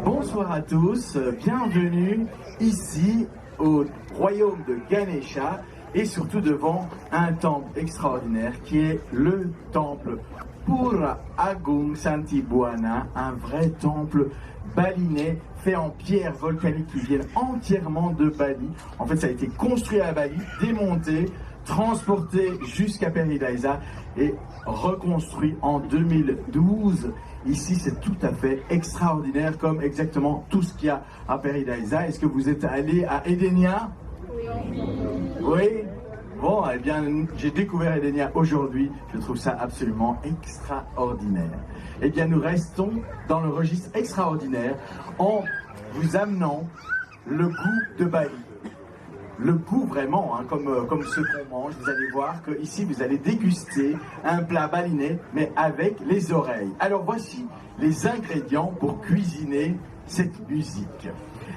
Bonsoir à tous, bienvenue ici au royaume de Ganesha et surtout devant un temple extraordinaire qui est le temple Pura Agung Santibuana, un vrai temple balinais fait en pierre volcanique qui vient entièrement de Bali. En fait, ça a été construit à Bali, démonté, transporté jusqu'à Paradisa et reconstruit en 2012. Ici, c'est tout à fait extraordinaire, comme exactement tout ce qu'il y a à Paradisa. Est-ce que vous êtes allé à Edenia? Oui. Bon, eh bien, j'ai découvert Edenia aujourd'hui. Je trouve ça absolument extraordinaire. Eh bien, nous restons dans le registre extraordinaire en vous amenant le goût de Bali. Le goût vraiment, hein, comme ce qu'on mange, vous allez voir que ici vous allez déguster un plat balinais, mais avec les oreilles. Alors voici les ingrédients pour cuisiner cette musique.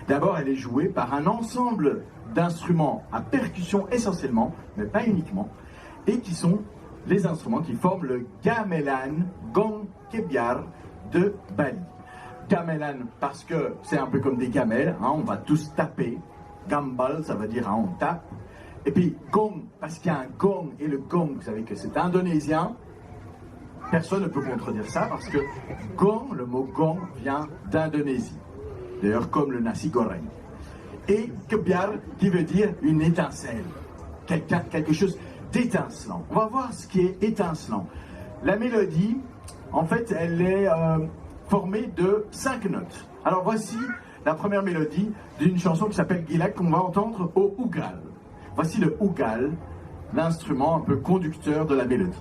D'abord, elle est jouée par un ensemble d'instruments à percussion essentiellement, mais pas uniquement, et qui sont les instruments qui forment le gamelan gong kebiar de Bali. Gamelan parce que c'est un peu comme des gamelles, hein, on va tous taper. Gambal, ça veut dire hein, on tape. Et puis gong, parce qu'il y a un gong, et le gong, vous savez que c'est indonésien. Personne ne peut contredire ça, parce que gong, le mot gong vient d'Indonésie. D'ailleurs, comme le nasi goreng. Et kebiar, qui veut dire une étincelle. Quelque chose d'étincelant. On va voir ce qui est étincelant. La mélodie, en fait, elle est formée de 5 notes. Alors voici la première mélodie d'une chanson qui s'appelle Gilak qu'on va entendre au Ugal. Voici le Ugal, l'instrument un peu conducteur de la mélodie.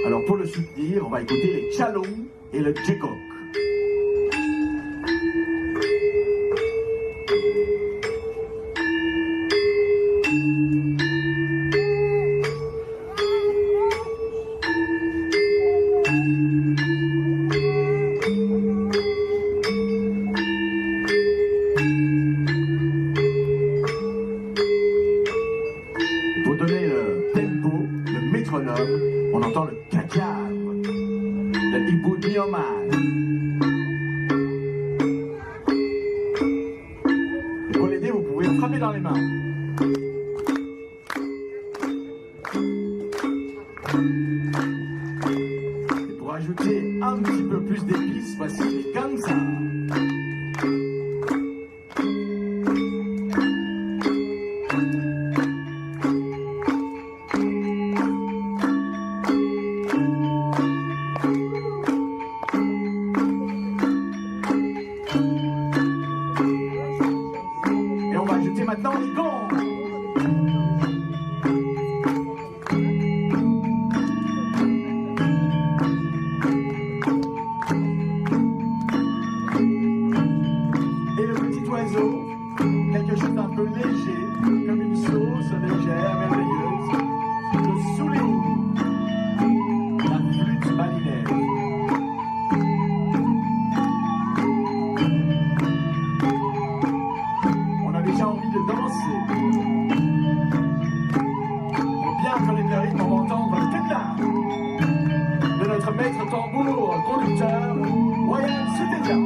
Alors pour le soutenir, on va écouter les Chalong et le Jekok. Pour donner le tempo, le métronome, on entend le kajar, le ibu nyoman. Et pour l'aider, vous pouvez frapper dans les mains. Et pour ajouter un petit peu plus d'épices, voici les kansa. Maintenant les gongs. Et le petit oiseau, quelque chose d'un peu léger, comme une sauce légère, merveilleuse, le souligne, la flûte balinaise. J'ai envie de danser. Pour bien connaître le rythme, on va entendre le kékla de notre maître tambour conducteur, Wayan Suteja.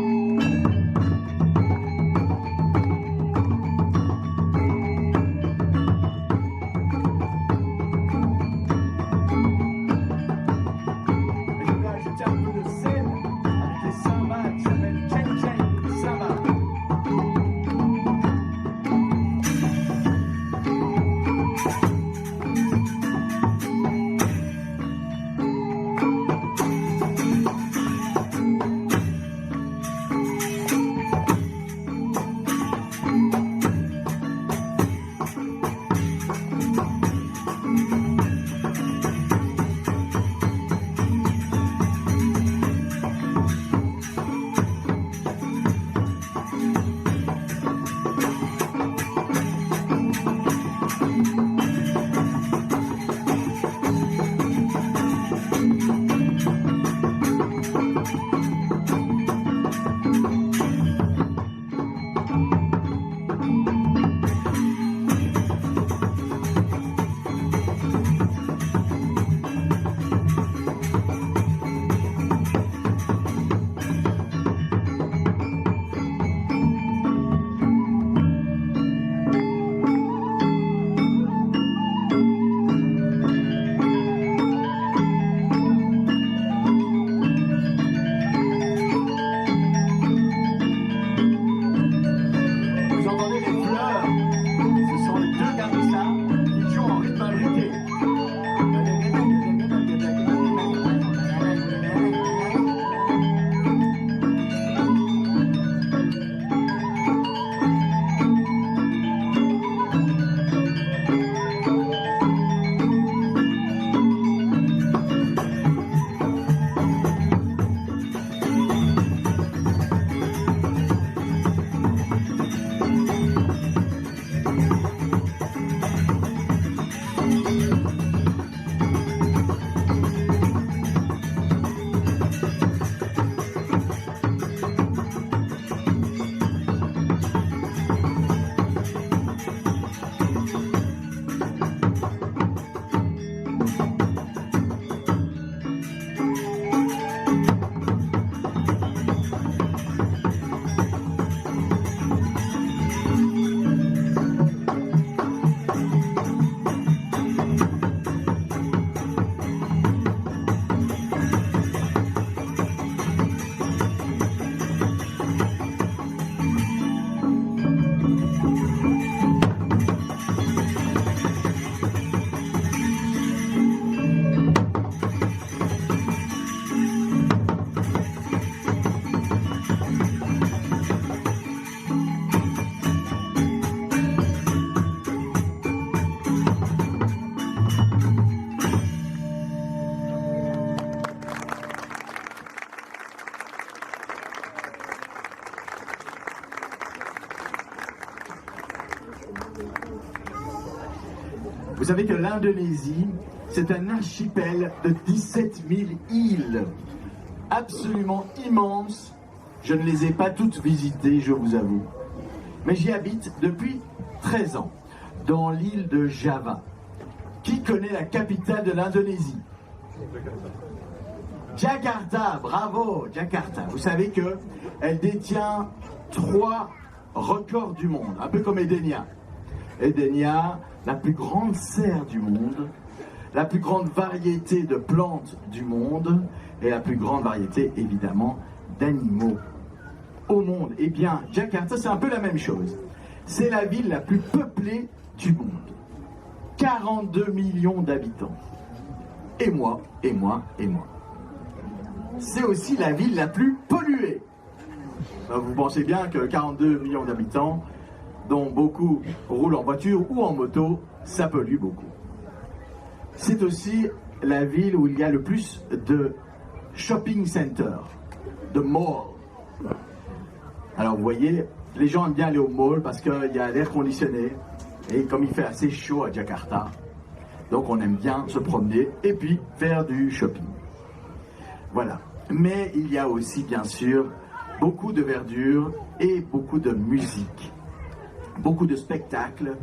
Vous savez que l'Indonésie, c'est un archipel de 17 000 îles, absolument immense. Je ne les ai pas toutes visitées, je vous avoue. Mais j'y habite depuis 13 ans, dans l'île de Java. Qui connaît la capitale de l'Indonésie? Jakarta, bravo, Jakarta. Vous savez qu'elle détient 3 records du monde, un peu comme Edenia. Edenia, la plus grande serre du monde, la plus grande variété de plantes du monde et la plus grande variété, évidemment, d'animaux au monde. Eh bien, Jakarta, c'est un peu la même chose. C'est la ville la plus peuplée du monde. 42 millions d'habitants. Et moi, et moi, et moi. C'est aussi la ville la plus polluée. Vous pensez bien que 42 millions d'habitants, dont beaucoup roulent en voiture ou en moto, ça pollue beaucoup. C'est aussi la ville où il y a le plus de shopping centers, de malls. Alors vous voyez, les gens aiment bien aller au mall parce qu'il y a l'air conditionné. Et comme il fait assez chaud à Jakarta, donc on aime bien se promener et puis faire du shopping. Voilà. Mais il y a aussi, bien sûr, beaucoup de verdure et beaucoup de musique. Beaucoup de spectacles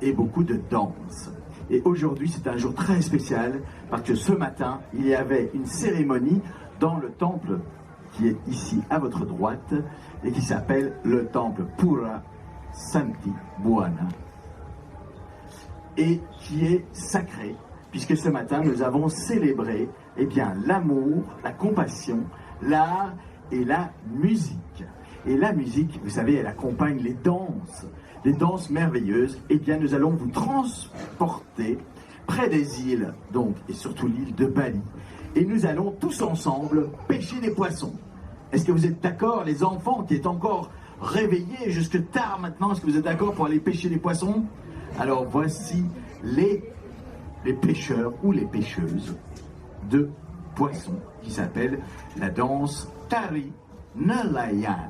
et beaucoup de danse. Et aujourd'hui, c'est un jour très spécial parce que ce matin, il y avait une cérémonie dans le temple qui est ici à votre droite et qui s'appelle le temple Pura Santi Buana et qui est sacré puisque ce matin, nous avons célébré l'amour, la compassion, l'art et la musique. Et la musique, vous savez, elle accompagne les danses merveilleuses. Eh bien, nous allons vous transporter près des îles, donc, et surtout l'île de Bali. Et nous allons tous ensemble pêcher des poissons. Est-ce que vous êtes d'accord, les enfants qui êtes encore réveillés jusque tard maintenant, est-ce que vous êtes d'accord pour aller pêcher des poissons? Alors, voici les pêcheurs ou les pêcheuses de poissons qui s'appelle la danse Tari Nelayan.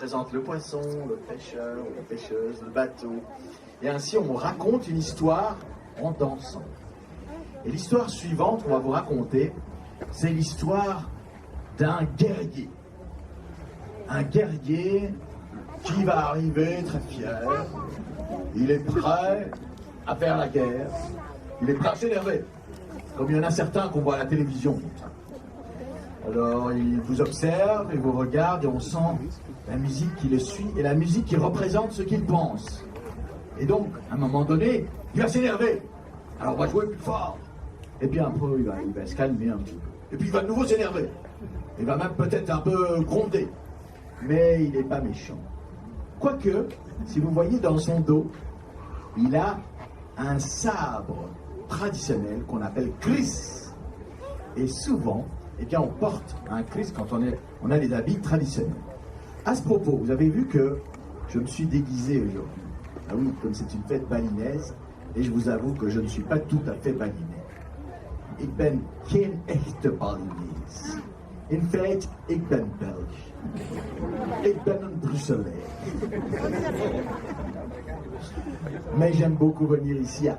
représente le poisson, le pêcheur, la pêcheuse, le bateau. Et ainsi, on raconte une histoire en dansant. Et l'histoire suivante qu'on va vous raconter, c'est l'histoire d'un guerrier. Un guerrier qui va arriver très fier. Il est prêt à faire la guerre. Il est prêt à s'énerver. Comme il y en a certains qu'on voit à la télévision. Alors, il vous observe, il vous regarde et on sent la musique qui le suit et la musique qui représente ce qu'il pense. Et donc, à un moment donné, il va s'énerver. Alors, on va jouer plus fort. Et puis, un peu, il va se calmer un petit peu. Et puis, il va de nouveau s'énerver. Il va même peut-être un peu gronder. Mais il n'est pas méchant. Quoique, si vous voyez dans son dos, il a un sabre traditionnel qu'on appelle kris. Et souvent, eh bien, on porte un kris quand on a les habits traditionnels. À ce propos, vous avez vu que je me suis déguisé aujourd'hui. Ah oui, comme c'est une fête balinaise, et je vous avoue que je ne suis pas tout à fait baliné. Ik ben geen echte Balinees. In feite, ik ben Belg. Ik ben een Bruxelais. Mais j'aime beaucoup venir ici à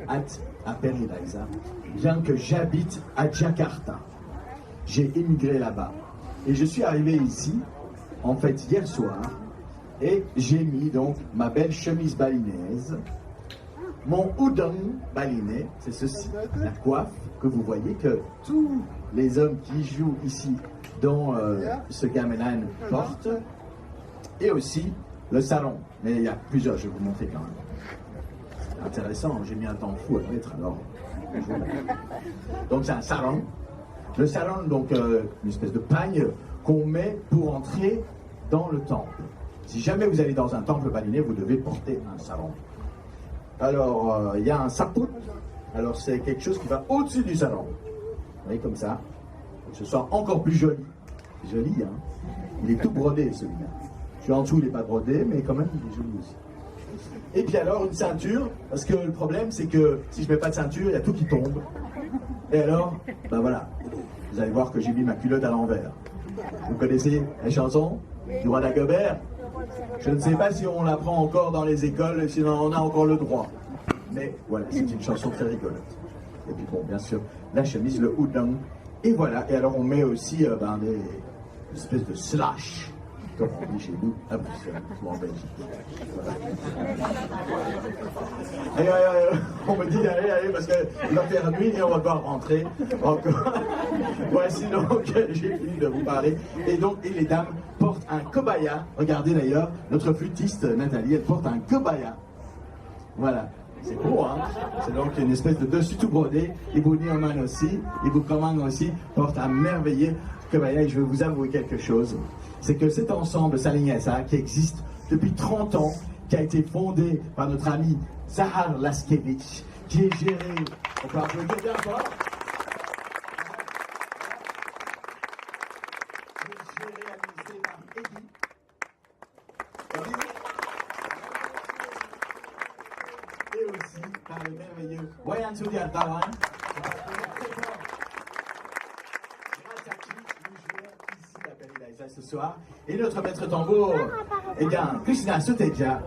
Paradise, bien que j'habite à Jakarta. J'ai émigré là-bas. Et je suis arrivé ici, en fait, hier soir, et j'ai mis donc ma belle chemise balinaise, mon houdon balinais, c'est ceci, la coiffe que vous voyez que tous les hommes qui jouent ici dans ce gamelan portent, et aussi le sarong. Mais il y a plusieurs, je vais vous montrer quand même. C'est intéressant, j'ai mis un temps fou à mettre alors. Donc c'est un sarong. Le sarong, donc une espèce de pagne qu'on met pour entrer dans le temple. Si jamais vous allez dans un temple balinais, vous devez porter un sarong. Alors, il y a un saput. Alors, c'est quelque chose qui va au-dessus du sarong. Vous voyez, comme ça. Pour que ce soit encore plus joli. C'est joli, hein. Il est tout brodé, celui-là. Je suis en dessous, il n'est pas brodé, mais quand même, il est joli aussi. Et puis alors, une ceinture. Parce que le problème, c'est que si je ne mets pas de ceinture, il y a tout qui tombe. Et alors, ben voilà. Vous allez voir que j'ai mis ma culotte à l'envers. Vous connaissez la chanson du roi d'Agobert? Je ne sais pas si on l'apprend encore dans les écoles, si on a encore le droit. Mais voilà, c'est une chanson très rigolote. Et puis bon, bien sûr, la chemise, le houdon. Et voilà, et alors on met aussi des espèces de slash, comme on dit chez nous, à Bruxelles, ou en Belgique. Voilà. Et on me dit, allez, parce qu'il va faire nuit et on va pas rentrer encore. Voici donc, j'ai fini de vous parler. Et donc, et les dames portent un kebaya. Regardez d'ailleurs, notre flûtiste Nathalie, elle porte un kebaya. Voilà. C'est beau, hein? C'est donc une espèce de dessus tout brodé. Ibu Nioman aussi, Ibu Koman aussi porte un merveilleux kebaya. Et je vais vous avouer quelque chose. C'est que cet ensemble Salignasa, qui existe depuis 30 ans, qui a été fondé par notre ami Zahar Laskevich, qui est géré, on peut applaudir bien fort, administré par Eddie. Et aussi par le merveilleux Wayan Sudiartawan. Grâce à qui nous jouons ici à Paradise ce soir. Et notre maître tambour, eh bien, Krishna Suteja.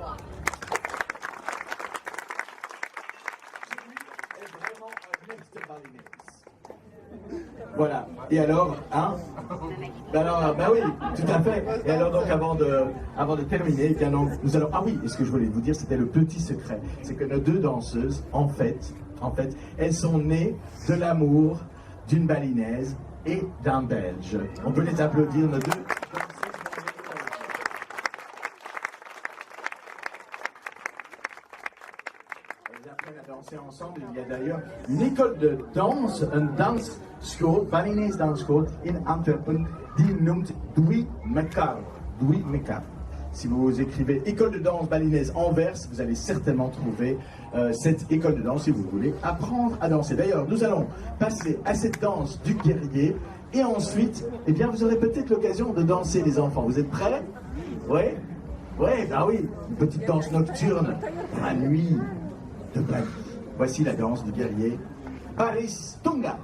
Voilà. Et alors, hein? Ben oui, tout à fait. Et alors donc, avant de terminer, eh bien donc, nous allons. Ah oui, et ce que je voulais vous dire, c'était le petit secret, c'est que nos deux danseuses, en fait, elles sont nées de l'amour d'une balinaise et d'un Belge. On peut les applaudir, nos deux. Danser ensemble. Il y a d'ailleurs une école de danse, une dance school, Balinese Dance School in Antwerpen, die noemt Dwi Mekar. Dwi Mekar. Si vous écrivez école de danse balinaise Anvers, vous allez certainement trouver cette école de danse si vous voulez apprendre à danser. D'ailleurs, nous allons passer à cette danse du guerrier et ensuite, eh bien, vous aurez peut-être l'occasion de danser les enfants. Vous êtes prêts? Oui? Oui, bah oui, une petite danse nocturne, la nuit de Bali. Voici la danse du guerrier, Paris Tunga.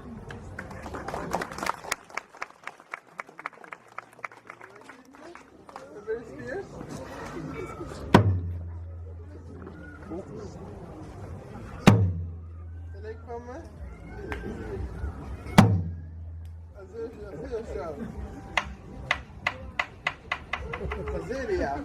Very fierce. Selectman. Azeria.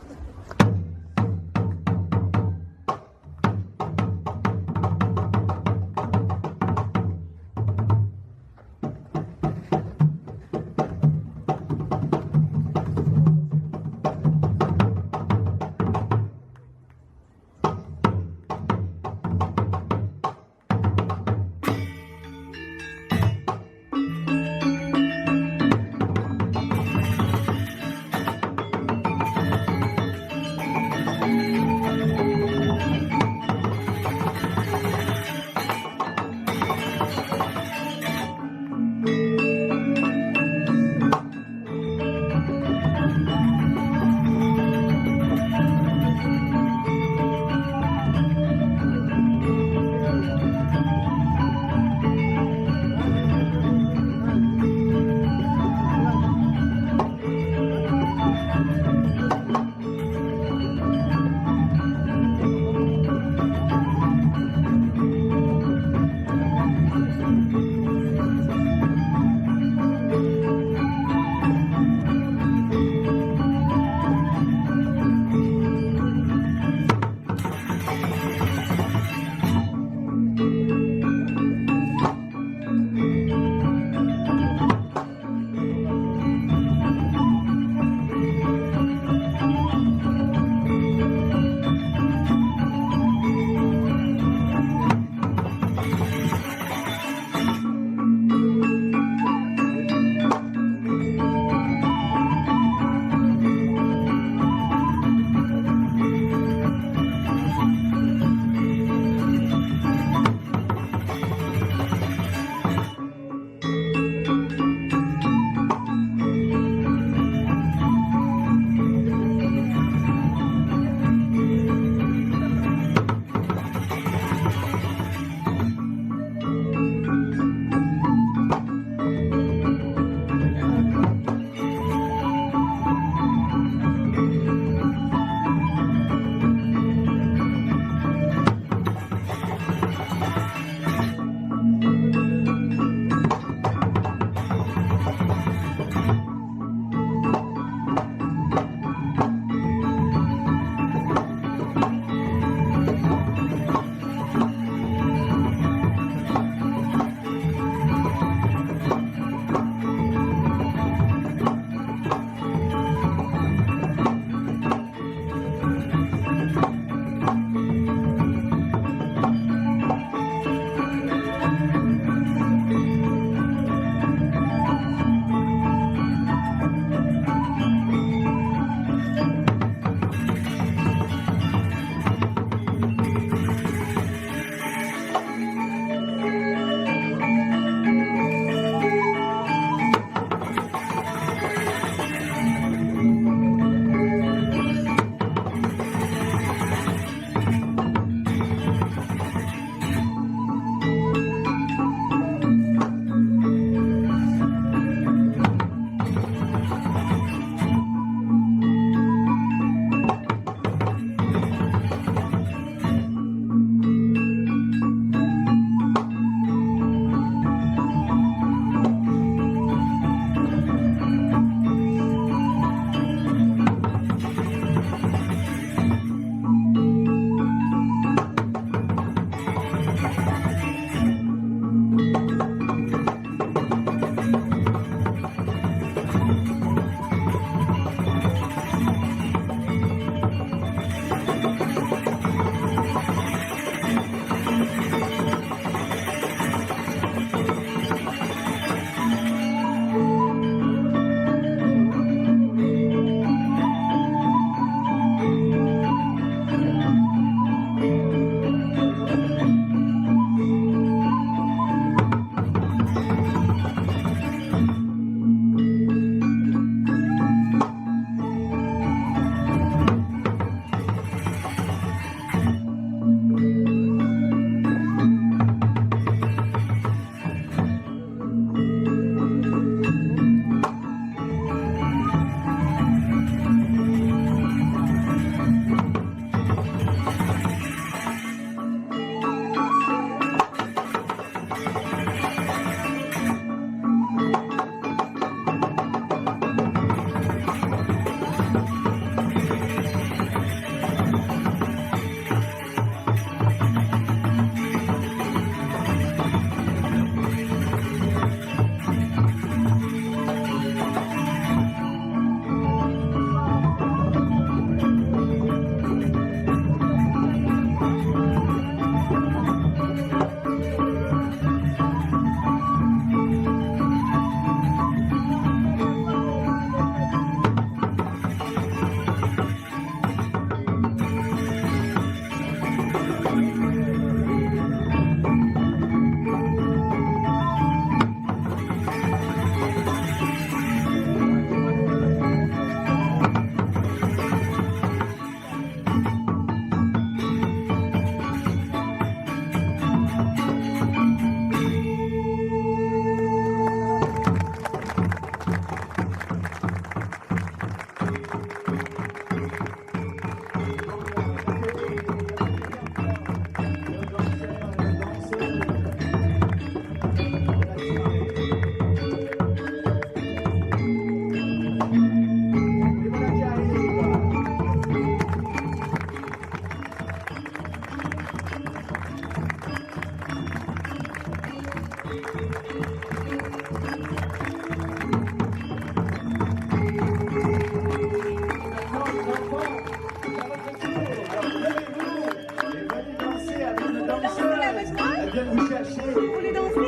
Vous voulez danser?